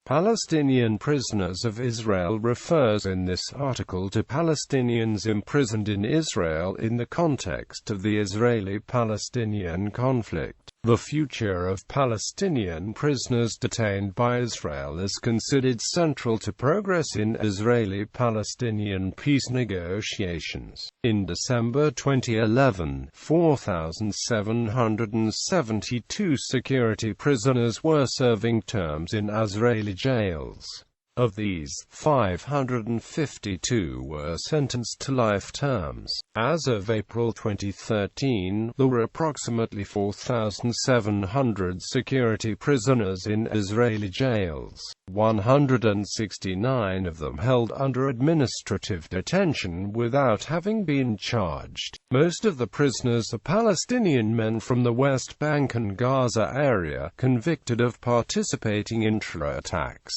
Palestinian prisoners of Israel refers in this article to Palestinians imprisoned in Israel in the context of the Israeli-Palestinian conflict. The future of Palestinian prisoners detained by Israel is considered central to progress in Israeli-Palestinian peace negotiations. In December 2011, 4,772 security prisoners were serving terms in Israeli jails. Of these, 552 were sentenced to life terms. As of April 2013, there were approximately 4,700 security prisoners in Israeli jails, 169 of them held under administrative detention without having been charged. Most of the prisoners are Palestinian men from the West Bank and Gaza area, convicted of participating in terror attacks.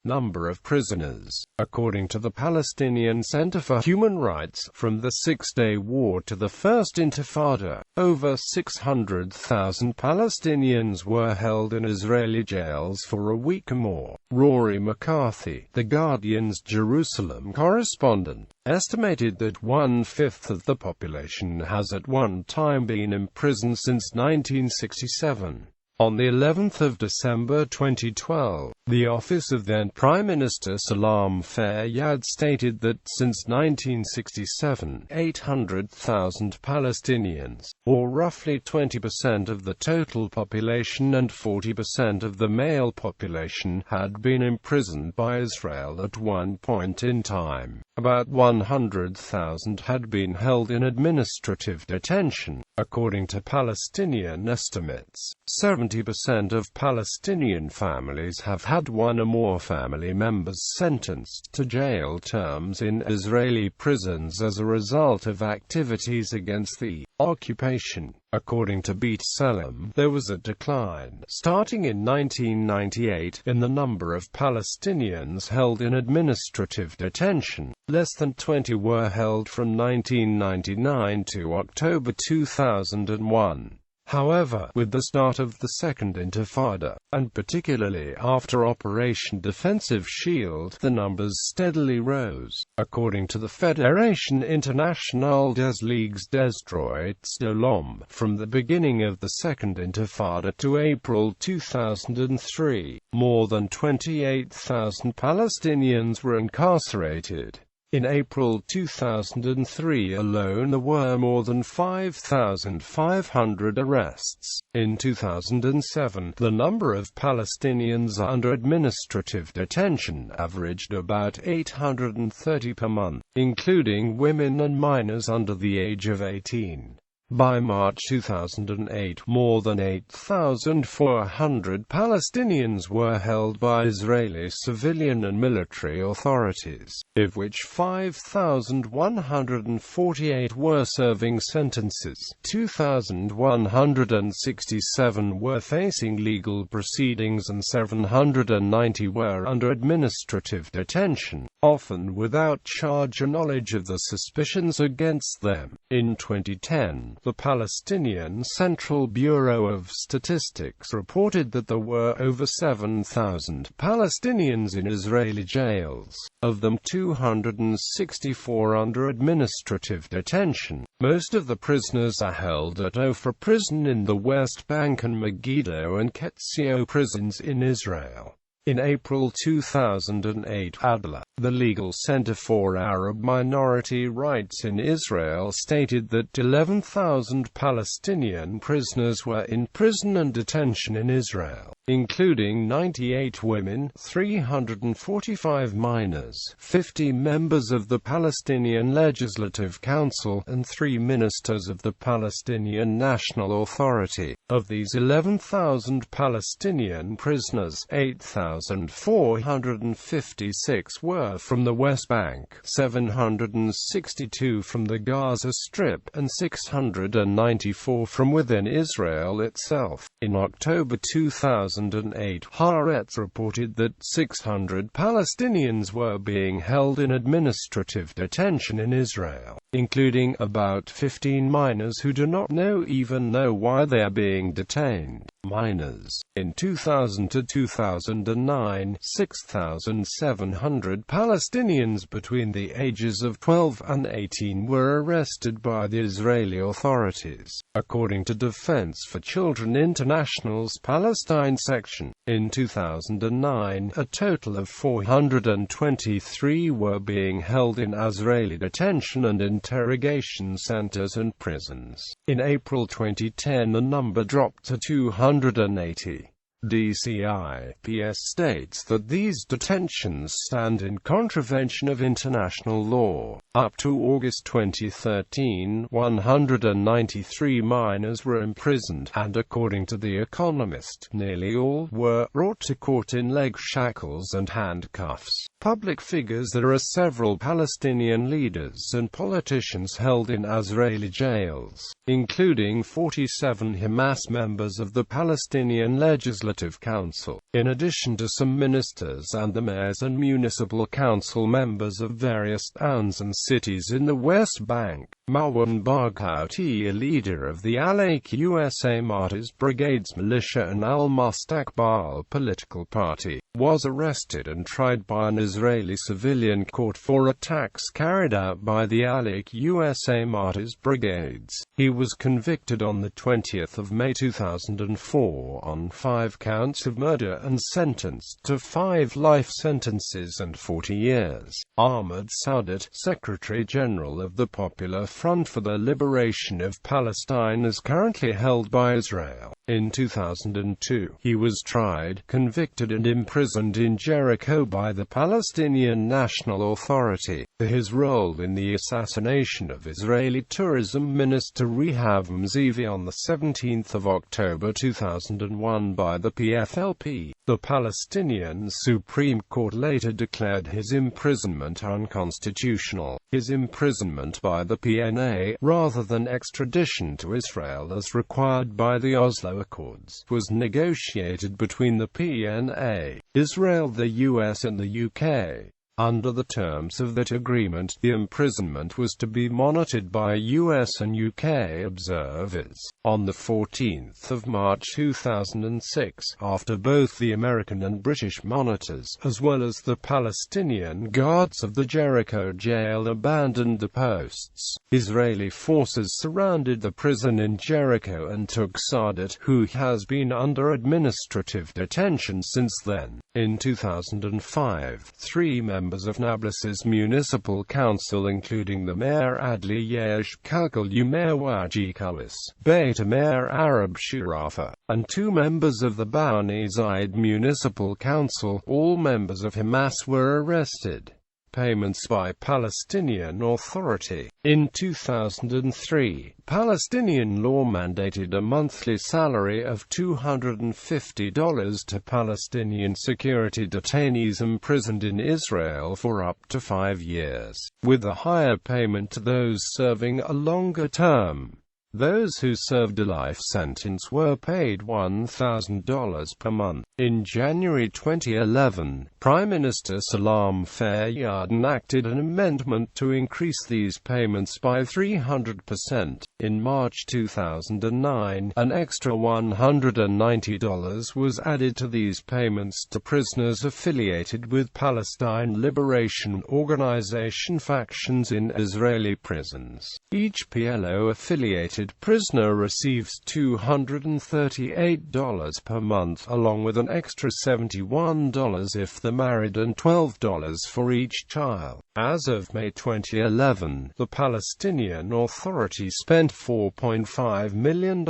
Number of prisoners. According to the Palestinian Center for Human Rights, from the Six-Day War to the First Intifada, over 600,000 Palestinians were held in Israeli jails for a week or more. Rory McCarthy, The Guardian's Jerusalem correspondent, estimated that 1/5 of the population has at one time been imprisoned since 1967. On the 11th of December 2012, the office of then Prime Minister Salam Fayyad stated that since 1967, 800,000 Palestinians, or roughly 20% of the total population and 40% of the male population, had been imprisoned by Israel at one point in time. About 100,000 had been held in administrative detention. According to Palestinian estimates, 70% of Palestinian families have had one or more family members sentenced to jail terms in Israeli prisons as a result of activities against the occupation. According to BDalim, there was a decline, starting in 1998, in the number of Palestinians held in administrative detention. Less than 20 were held from 1999 to October 2001. However, with the start of the Second Intifada, and particularly after Operation Defensive Shield, the numbers steadily rose. According to the Fédération Internationale des Ligues des Droits de l'Homme, from the beginning of the Second Intifada to April 2003, more than 28,000 Palestinians were incarcerated. In April 2003 alone there were more than 5,500 arrests. In 2007, the number of Palestinians under administrative detention averaged about 830 per month, including women and minors under the age of 18. By March 2008, more than 8,400 Palestinians were held by Israeli civilian and military authorities, of which 5,148 were serving sentences, 2,167 were facing legal proceedings and 790 were under administrative detention, often without charge or knowledge of the suspicions against them. In 2010, the Palestinian Central Bureau of Statistics reported that there were over 7,000 Palestinians in Israeli jails, of them 264 under administrative detention. Most of the prisoners are held at Ofra prison in the West Bank and Megiddo and Ketzio prisons in Israel. In April 2008, Adla, the Legal Center for Arab Minority Rights in Israel, stated that 11,000 Palestinian prisoners were in prison and detention in Israel, including 98 women, 345 minors, 50 members of the Palestinian Legislative Council, and 3 ministers of the Palestinian National Authority. Of these 11,000 Palestinian prisoners, 8,456 were from the West Bank, 762 from the Gaza Strip, and 694 from within Israel itself. In October 2000, 2008, Haaretz reported that 600 Palestinians were being held in administrative detention in Israel, including about 15 minors who do not even know why they are being detained. Minors. In 2000 to 2009, 6,700 Palestinians between the ages of 12 and 18 were arrested by the Israeli authorities, according to Defense for Children International's Palestine section. In 2009, a total of 423 were being held in Israeli detention and interrogation centers and prisons. In April 2010, the number dropped to 280. DCIPS states that these detentions stand in contravention of international law. Up to August 2013, 193 minors were imprisoned, and according to The Economist, nearly all were brought to court in leg shackles and handcuffs. Public figures. There are several Palestinian leaders and politicians held in Israeli jails, including 47 Hamas members of the Palestinian Legislative Council, in addition to some ministers and the mayors and municipal council members of various towns and cities in the West Bank. Marwan Barghouti, a leader of the Al-Aqsa Martyrs Brigade's militia and al-Mustaqbal political party, was arrested and tried by an Israeli civilian court for attacks carried out by the Al-Aqsa Martyrs Brigades. He was convicted on the 20th of May 2004 on 5 counts of murder and sentenced to 5 life sentences and 40 years. Ahmad Sadat, Secretary General of the Popular Front for the Liberation of Palestine, is currently held by Israel. In 2002, he was tried, convicted and imprisoned in Jericho by the Palestinian National Authority for his role in the assassination of Israeli Tourism Minister Rehavam Zeevi on 17 October 2001 by the PFLP. The Palestinian Supreme Court later declared his imprisonment unconstitutional. His imprisonment by the PNA, rather than extradition to Israel as required by the Oslo Accords, was negotiated between the PNA, Israel, the US and the UK. Under the terms of that agreement, the imprisonment was to be monitored by US and UK observers. On 14 March 2006, after both the American and British monitors, as well as the Palestinian guards of the Jericho jail, abandoned the posts, Israeli forces surrounded the prison in Jericho and took Sadat, who has been under administrative detention since then. In 2005, 3 members of Nablus's municipal council, including the Mayor Adli Yesh Kalkalu, Mayor Waji Kawis, Beit Mayor Arab Shirafa, and 2 members of the Bani Zaid Municipal Council, all members of Hamas, were arrested. Payments by Palestinian Authority. In 2003, Palestinian law mandated a monthly salary of $250 to Palestinian security detainees imprisoned in Israel for up to 5 years, with a higher payment to those serving a longer term. Those who served a life sentence were paid $1,000 per month. In January 2011, Prime Minister Salam Fayyad enacted an amendment to increase these payments by 300%. In March 2009, an extra $190 was added to these payments to prisoners affiliated with Palestine Liberation Organization factions in Israeli prisons. Each PLO-affiliated prisoner receives $238 per month, along with an extra $71 if they're married and $12 for each child. As of May 2011, the Palestinian Authority spent $4.5 million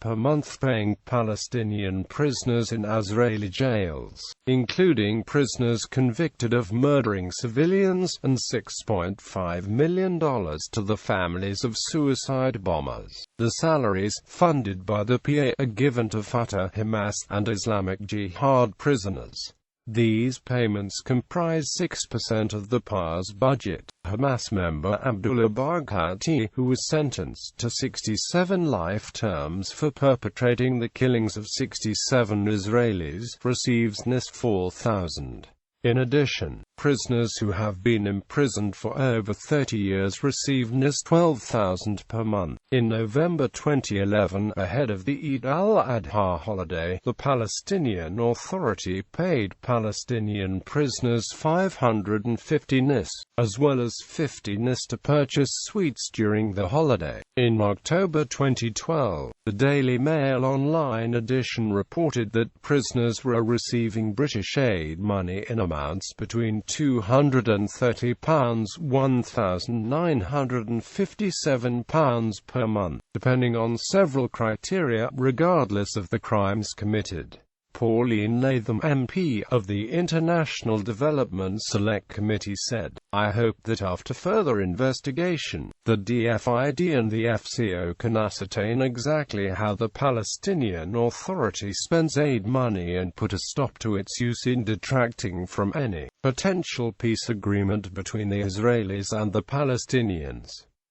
per month paying Palestinian prisoners in Israeli jails, including prisoners convicted of murdering civilians, and $6.5 million to the families of suicide bombers. The salaries, funded by the PA, are given to Fatah, Hamas, and Islamic Jihad prisoners. These payments comprise 6% of the PA's budget. Hamas member Abdullah Barghouti, who was sentenced to 67 life terms for perpetrating the killings of 67 Israelis, receives NIS 4,000. In addition, prisoners who have been imprisoned for over 30 years receive NIS 12,000 per month. In November 2011, ahead of the Eid al-Adha holiday, the Palestinian Authority paid Palestinian prisoners 550 NIS, as well as 50 NIS to purchase sweets during the holiday. In October 2012, the Daily Mail online edition reported that prisoners were receiving British aid money in amounts between £230 £1,957 per month, depending on several criteria, regardless of the crimes committed. Pauline Latham, MP of the International Development Select Committee, said, "I hope that after further investigation, the DFID and the FCO can ascertain exactly how the Palestinian Authority spends aid money and put a stop to its use in detracting from any potential peace agreement between the Israelis and the Palestinians."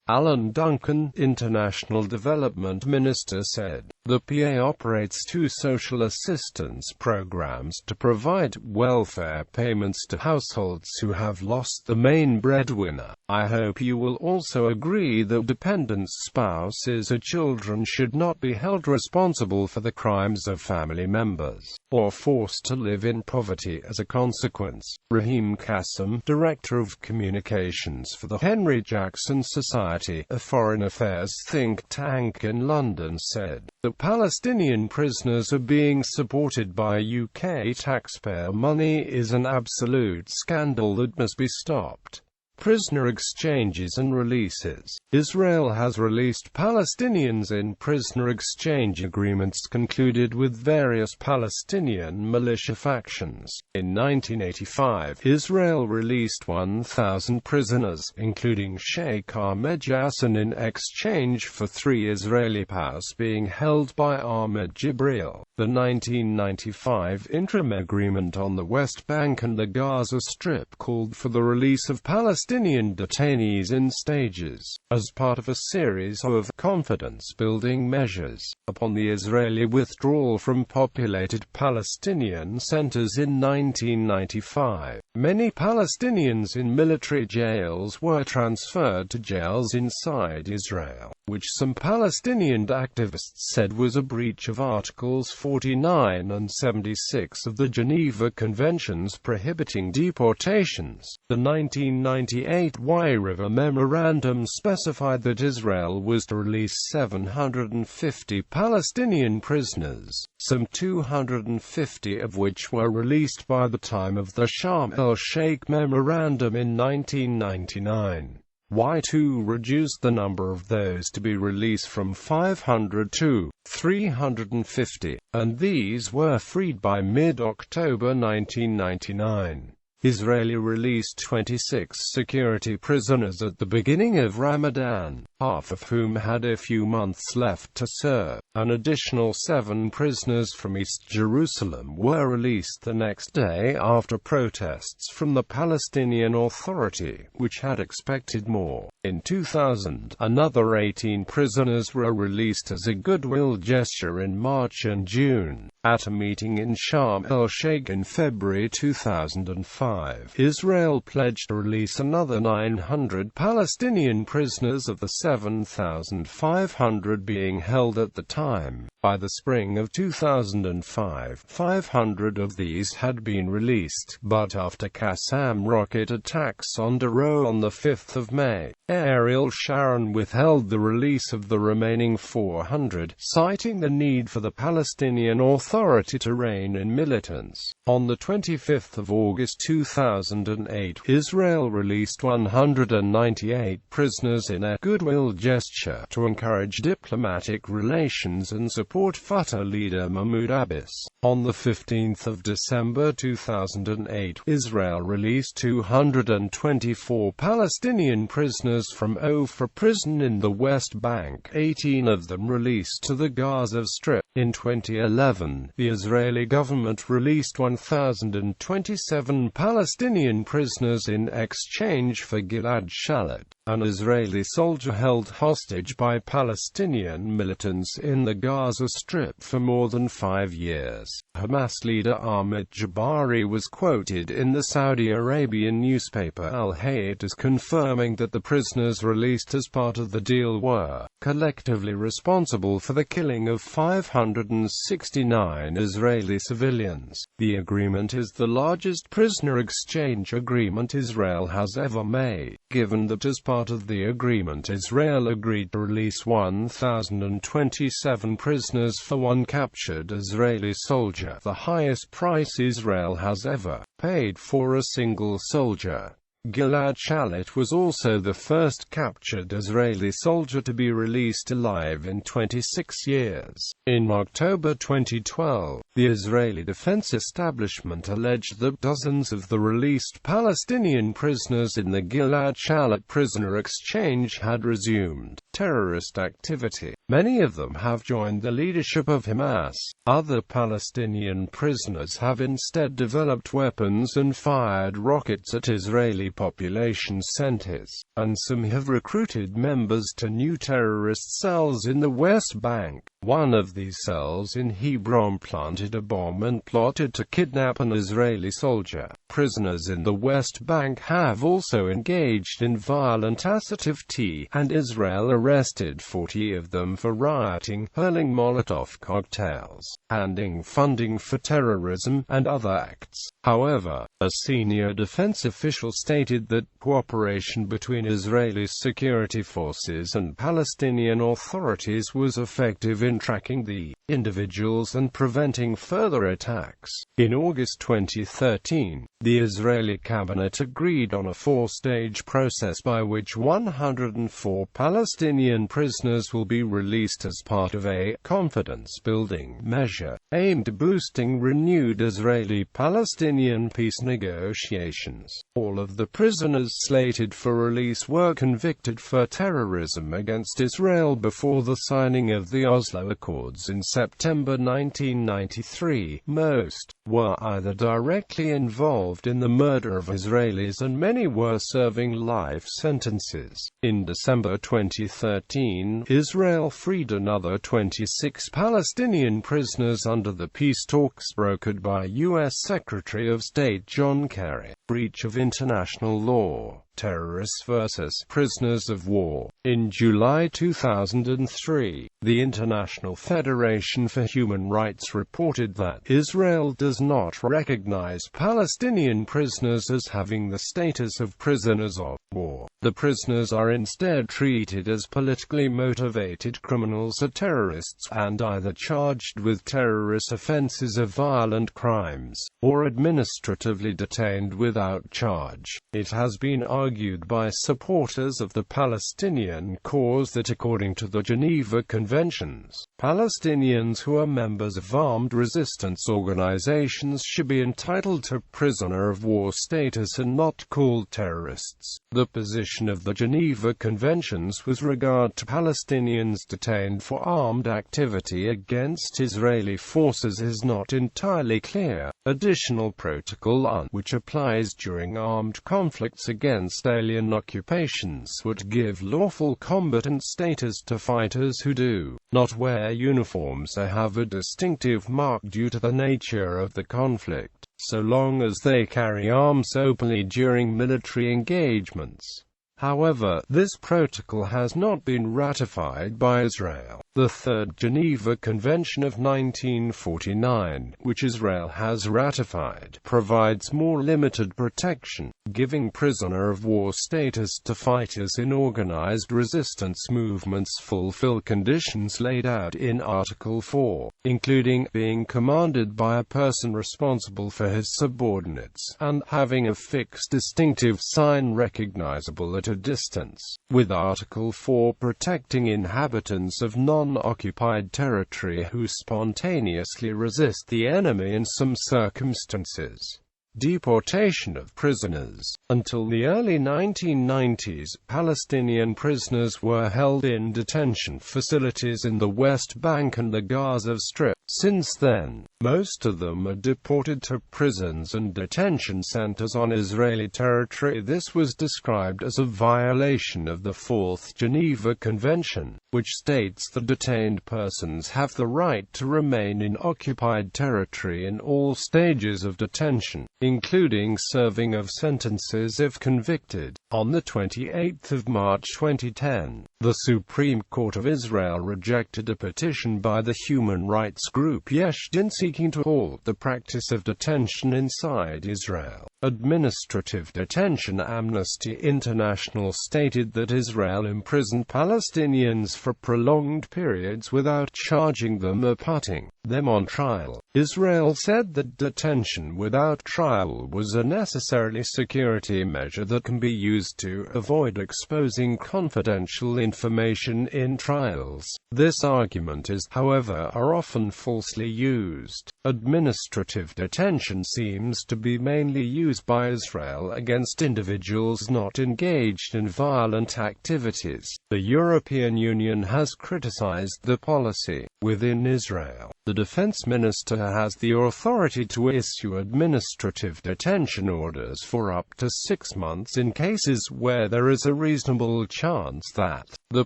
Alan Duncan, International Development Minister, said, "The PA operates 2 social assistance programs to provide welfare payments to households who have lost the main breadwinner. I hope you will also agree that dependent spouses or children should not be held responsible for the crimes of family members, or forced to live in poverty as a consequence." Raheem Kassem, Director of Communications for the Henry Jackson Society, a foreign affairs think tank in London, said, "The Palestinian prisoners are being supported by UK taxpayer money is an absolute scandal that must be stopped." Prisoner exchanges and releases. Israel has released Palestinians in prisoner exchange agreements concluded with various Palestinian militia factions. In 1985, Israel released 1,000 prisoners, including Sheikh Ahmed Yassin, in exchange for 3 Israeli PAs being held by Ahmed Jibril. The 1995 interim agreement on the West Bank and the Gaza Strip called for the release of Palestinian detainees in stages, as part of a series of confidence-building measures, upon the Israeli withdrawal from populated Palestinian centers in 1995. Many Palestinians in military jails were transferred to jails inside Israel, which some Palestinian activists said was a breach of Articles 49 and 76 of the Geneva Conventions prohibiting deportations. The 1998 River Memorandum specified that Israel was to release 750 Palestinian prisoners, some 250 of which were released by the time of the Sharm el-Sheikh Memorandum in 1999. Y2 reduced the number of those to be released from 500 to 350, and these were freed by mid-October 1999. Israeli released 26 security prisoners at the beginning of Ramadan, half of whom had a few months left to serve. An additional 7 prisoners from East Jerusalem were released the next day after protests from the Palestinian Authority, which had expected more. In 2000, another 18 prisoners were released as a goodwill gesture in March and June. At a meeting in Sharm el-Sheikh in February 2005, Israel pledged to release another 900 Palestinian prisoners of the 7,500 being held at the time. By the spring of 2005, 500 of these had been released, but after Qassam rocket attacks on Dero on the 5th of May, Ariel Sharon withheld the release of the remaining 400, citing the need for the Palestinian Authority to rein in militants. On the 25th of August 2008, Israel released 198 prisoners in a goodwill gesture to encourage diplomatic relations and support Fatah leader Mahmoud Abbas. On the 15th of December 2008, Israel released 224 Palestinian prisoners from Of prison in the West Bank, 18 of them released to the Gaza Strip. In 2011, the Israeli government released 1,027 Palestinian prisoners in exchange for Gilad Shalit, an Israeli soldier held hostage by Palestinian militants in the Gaza Strip for more than 5 years. Hamas leader Ahmed Jabari was quoted in the Saudi Arabian newspaper Al-Hayat as confirming that the prisoners released as part of the deal were collectively responsible for the killing of 569 Israeli civilians. The agreement is the largest prisoner exchange agreement Israel has ever made, given that as part of the agreement Israel agreed to release 1,027 prisoners for one captured Israeli soldier, the highest price Israel has ever paid for a single soldier. Gilad Shalit was also the first captured Israeli soldier to be released alive in 26 years. In October 2012, the Israeli defense establishment alleged that dozens of the released Palestinian prisoners in the Gilad Shalit prisoner exchange had resumed terrorist activity. Many of them have joined the leadership of Hamas. Other Palestinian prisoners have instead developed weapons and fired rockets at Israeli population centers, and some have recruited members to new terrorist cells in the West Bank. One of these cells in Hebron planted a bomb and plotted to kidnap an Israeli soldier. Prisoners in the West Bank have also engaged in violent activity, and Israel arrested 40 of them for rioting, hurling Molotov cocktails, handing funding for terrorism, and other acts. However, a senior defense official stated that cooperation between Israeli security forces and Palestinian authorities was effective in tracking the individuals and preventing further attacks. In August 2013, the Israeli cabinet agreed on a 4-stage process by which 104 Palestinian prisoners will be released as part of a confidence-building measure aimed at boosting renewed Israeli-Palestinian peace negotiations. All of the prisoners slated for release were convicted for terrorism against Israel before the signing of the Oslo Accords in September 1993. Most were either directly involved in the murder of Israelis, and many were serving life sentences. In December 2013, Israel freed another 26 Palestinian prisoners under the peace talks brokered by U.S. Secretary of State John Kerry. Breach of international law. Terrorists versus prisoners of war. In July 2003, the International Federation for Human Rights reported that Israel does not recognize Palestinian prisoners as having the status of prisoners of war. The prisoners are instead treated as politically motivated criminals or terrorists, and either charged with terrorist offenses or violent crimes, or administratively detained without charge. It has been argued by supporters of the Palestinian cause that according to the Geneva Conventions, Palestinians who are members of armed resistance organizations should be entitled to prisoner of war status and not called terrorists. The position of the Geneva Conventions with regard to Palestinians detained for armed activity against Israeli forces is not entirely clear. Additional Protocol I, which applies during armed conflicts against alien occupations, would give lawful combatant status to fighters who do not wear uniforms or have a distinctive mark due to the nature of the conflict, so long as they carry arms openly during military engagements. However, this protocol has not been ratified by Israel. The Third Geneva Convention of 1949, which Israel has ratified, provides more limited protection, giving prisoner of war status to fighters in organized resistance movements fulfill conditions laid out in Article 4, including being commanded by a person responsible for his subordinates, and having a fixed distinctive sign recognizable at a distance, with Article 4 protecting inhabitants of non-occupied territory who spontaneously resist the enemy in some circumstances. deportation of prisoners. Until the early 1990s, Palestinian prisoners were held in detention facilities in the West Bank and the Gaza Strip. Since then, most of them are deported to prisons and detention centers on Israeli territory. This was described as a violation of the Fourth Geneva Convention, which states that detained persons have the right to remain in occupied territory in all stages of detention, including serving of sentences if convicted. On the 28th of March 2010, the Supreme Court of Israel rejected a petition by the human rights group Yesh Din seeking to halt the practice of detention inside Israel. Administrative detention. Amnesty International stated that Israel imprisoned Palestinians for prolonged periods without charging them or putting them on trial. Israel said that detention without trial was a necessary security measure that can be used to avoid exposing confidential information in trials. This argument is, however, often falsely used. Administrative detention seems to be mainly used by Israel against individuals not engaged in violent activities. The European Union has criticized the policy. Within Israel, the defense minister has the authority to issue administrative detention orders for up to 6 months in cases where there is a reasonable chance that the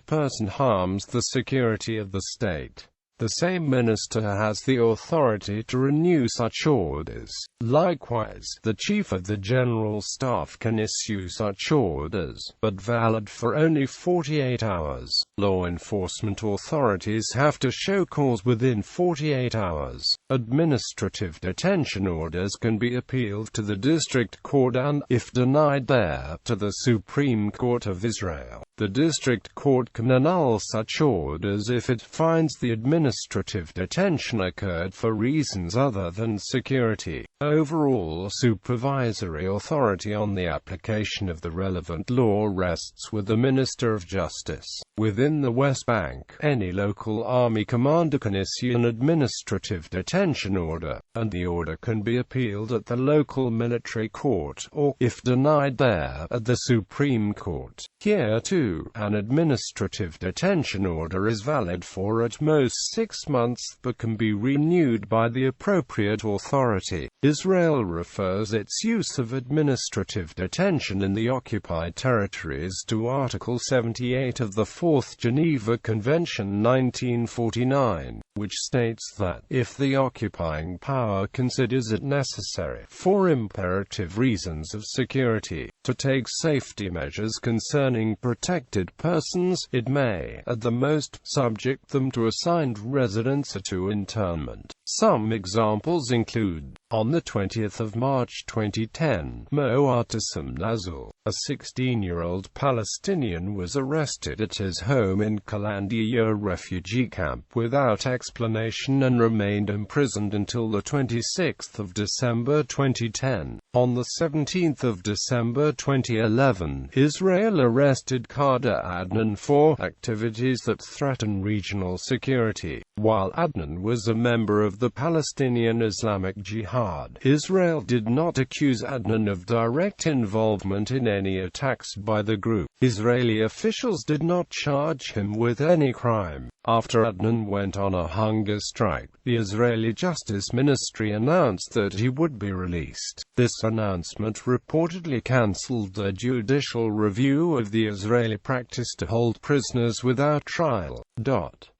person harms the security of the state. The same minister has the authority to renew such orders. Likewise, the Chief of the General Staff can issue such orders, but valid for only 48 hours. Law enforcement authorities have to show cause within 48 hours. Administrative detention orders can be appealed to the district court and, if denied there, to the Supreme Court of Israel. The district court can annul such orders if it finds the administrative detention occurred for reasons other than security. Overall supervisory authority on the application of the relevant law rests with the Minister of Justice. Within the West Bank, any local army commander can issue an administrative detention order, and the order can be appealed at the local military court or, if denied there, at the Supreme Court. Here too, an administrative detention order is valid for at most 6 months but can be renewed by the appropriate authority. Israel refers its use of administrative detention in the occupied territories to Article 78 of the Fourth Geneva Convention 1949, which states that, if the occupying power considers it necessary, for imperative reasons of security, to take safety measures concerning protected persons, it may, at the most, subject them to assigned residence or to internment. Some examples include, on the 20th of March 2010, Mo'atasem Nazul, a 16-year-old Palestinian was arrested at his home in Kalandia refugee camp without explanation and remained imprisoned until the 26th of December 2010. On the 17th of December 2011, Israel arrested Kader Adnan for activities that threaten regional security. While Adnan was a member of the Palestinian Islamic Jihad, Israel did not accuse Adnan of direct involvement in any attacks by the group. Israeli officials did not charge him with any crime. After Adnan went on a hunger strike, the Israeli Justice Ministry announced that he would be released. This announcement reportedly cancelled the judicial review of the Israeli practice to hold prisoners without trial.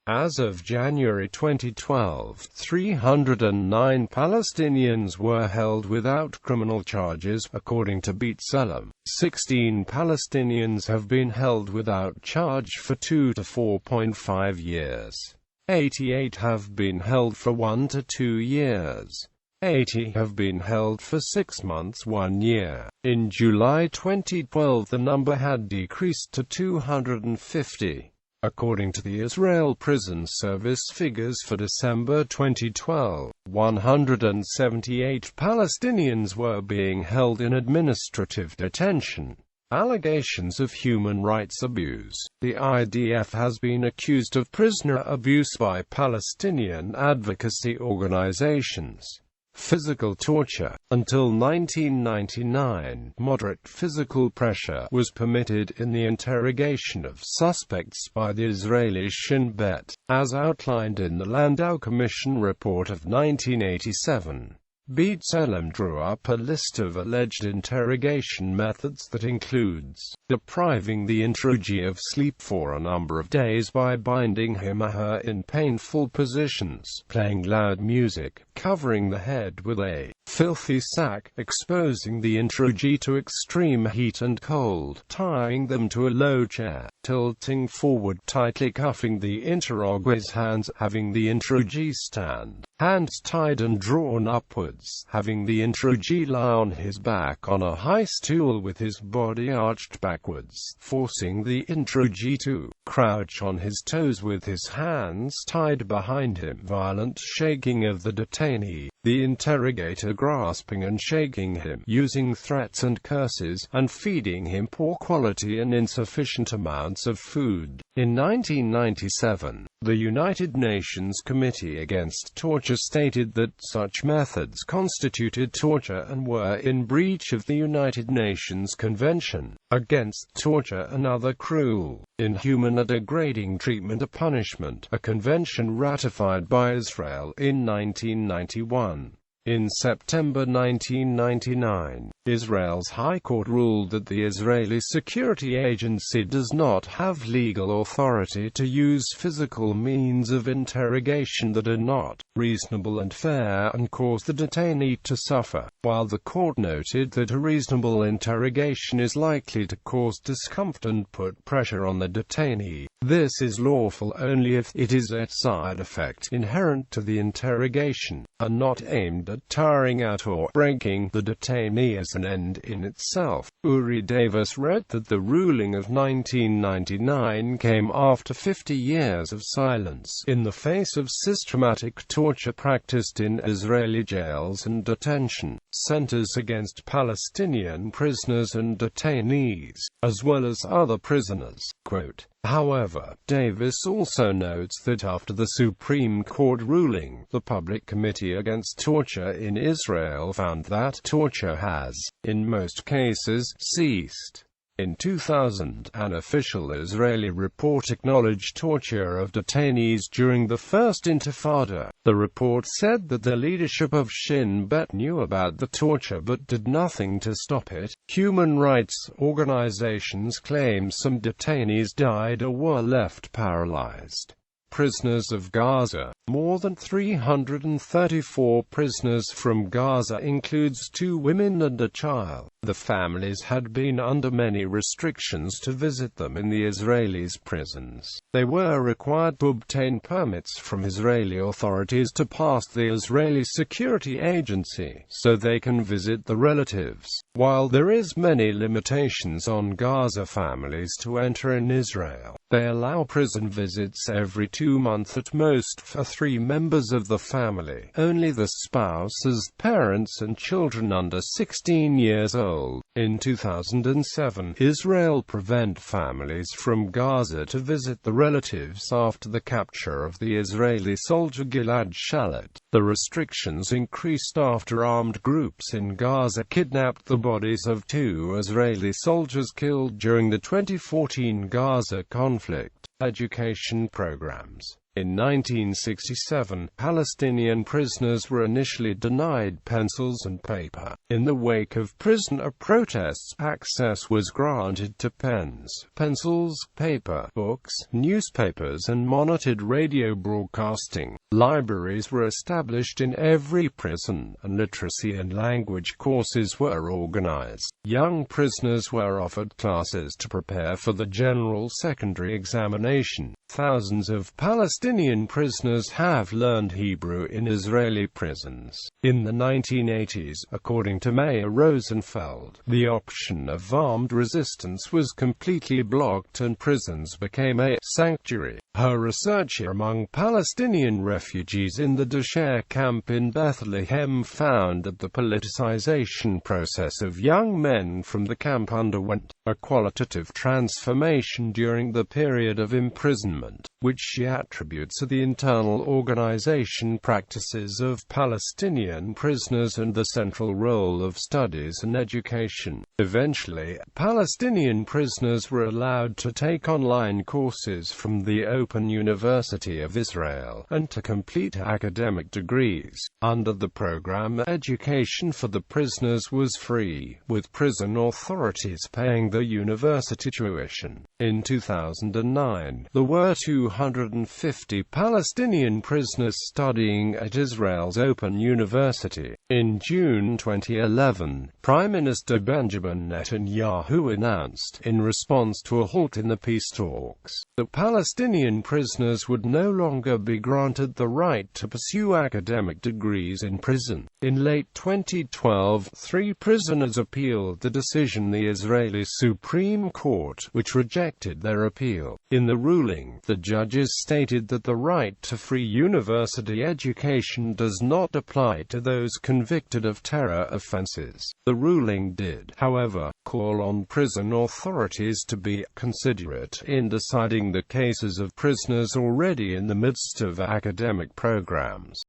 As of January 2012, 309 Palestinians were held without criminal charges, according to BDalim. 16 Palestinians have been held without charge for 2 to 4.5 years. 88 have been held for 1 to 2 years. 80 have been held for 6 months 1 year. In July 2012 the number had decreased to 250. According to the Israel Prison Service figures for December 2012, 178 Palestinians were being held in administrative detention. Allegations of human rights abuse. The IDF has been accused of prisoner abuse by Palestinian advocacy organizations. Physical torture. Until 1999, moderate physical pressure was permitted in the interrogation of suspects by the Israeli Shin Bet, as outlined in the Landau Commission report of 1987. BDalim drew up a list of alleged interrogation methods that includes depriving the interrogee of sleep for a number of days by binding him or her in painful positions, playing loud music, covering the head with a filthy sack, exposing the interrogee to extreme heat and cold, tying them to a low chair, tilting forward, tightly cuffing the interrogee's hands, having the interrogee stand, hands tied and drawn upwards, having the interrogee lie on his back on a high stool with his body arched backwards, forcing the interrogee to crouch on his toes with his hands tied behind him, violent shaking of the detainee, the interrogator grasping and shaking him, using threats and curses, and feeding him poor quality and insufficient amounts of food. In 1997, the United Nations Committee Against Torture stated that such methods constituted torture and were in breach of the United Nations Convention Against Torture and Other Cruel, Inhuman or Degrading Treatment or Punishment, a convention ratified by Israel in 1991. In September 1999, Israel's High Court ruled that the Israeli Security Agency does not have legal authority to use physical means of interrogation that are not reasonable and fair and cause the detainee to suffer, while the court noted that a reasonable interrogation is likely to cause discomfort and put pressure on the detainee. This is lawful only if it is a side effect inherent to the interrogation, and not aimed at tiring out or breaking the detainee as an end in itself. Uri Davis wrote that the ruling of 1999 came after 50 years of silence in the face of systematic torture practiced in Israeli jails and detention centers against Palestinian prisoners and detainees, as well as other prisoners. Quote, however, Davis also notes that after the Supreme Court ruling, the Public Committee Against Torture in Israel found that torture has, in most cases, ceased. In 2000, an official Israeli report acknowledged torture of detainees during the First Intifada. The report said that the leadership of Shin Bet knew about the torture but did nothing to stop it. Human rights organizations claim some detainees died or were left paralyzed. Prisoners of Gaza. More than 334 prisoners from Gaza includes 2 women and a child. The families had been under many restrictions to visit them in the Israelis' prisons. They were required to obtain permits from Israeli authorities to pass the Israeli Security Agency, so they can visit the relatives. While there is many limitations on Gaza families to enter in Israel, they allow prison visits every 2 months at most for 3 members of the family. Only the spouses, parents and children under 16 years old. In 2007, Israel prevented families from Gaza to visit the relatives after the capture of the Israeli soldier Gilad Shalit. The restrictions increased after armed groups in Gaza kidnapped the bodies of 2 Israeli soldiers killed during the 2014 Gaza conflict. Education programs. In 1967, Palestinian prisoners were initially denied pencils and paper. In the wake of prisoner protests, access was granted to pens, pencils, paper, books, newspapers and monitored radio broadcasting. Libraries were established in every prison, and literacy and language courses were organized. Young prisoners were offered classes to prepare for the general secondary examination. Thousands of Palestinian prisoners have learned Hebrew in Israeli prisons. In the 1980s, according to Mayor Rosenfeld, the option of armed resistance was completely blocked and prisons became a sanctuary. Her research among Palestinian refugees in the Dusher camp in Bethlehem found that the politicization process of young men from the camp underwent a qualitative transformation during the period of imprisonment, which she attributes contributes to the internal organization practices of Palestinian prisoners and the central role of studies and education. Eventually, Palestinian prisoners were allowed to take online courses from the Open University of Israel, and to complete academic degrees. Under the program, education for the prisoners was free, with prison authorities paying the university tuition. In 2009, there were 250 Palestinian prisoners studying at Israel's Open University. In June 2011, Prime Minister Benjamin Netanyahu announced, in response to a halt in the peace talks, that Palestinian prisoners would no longer be granted the right to pursue academic degrees in prison. In late 2012, 3 prisoners appealed the decision the Israeli Supreme Court, which rejected their appeal. In the ruling, the judges stated that the right to free university education does not apply to those convicted of terror offenses. The ruling did, however, call on prison authorities to be considerate in deciding the cases of prisoners already in the midst of academic programs.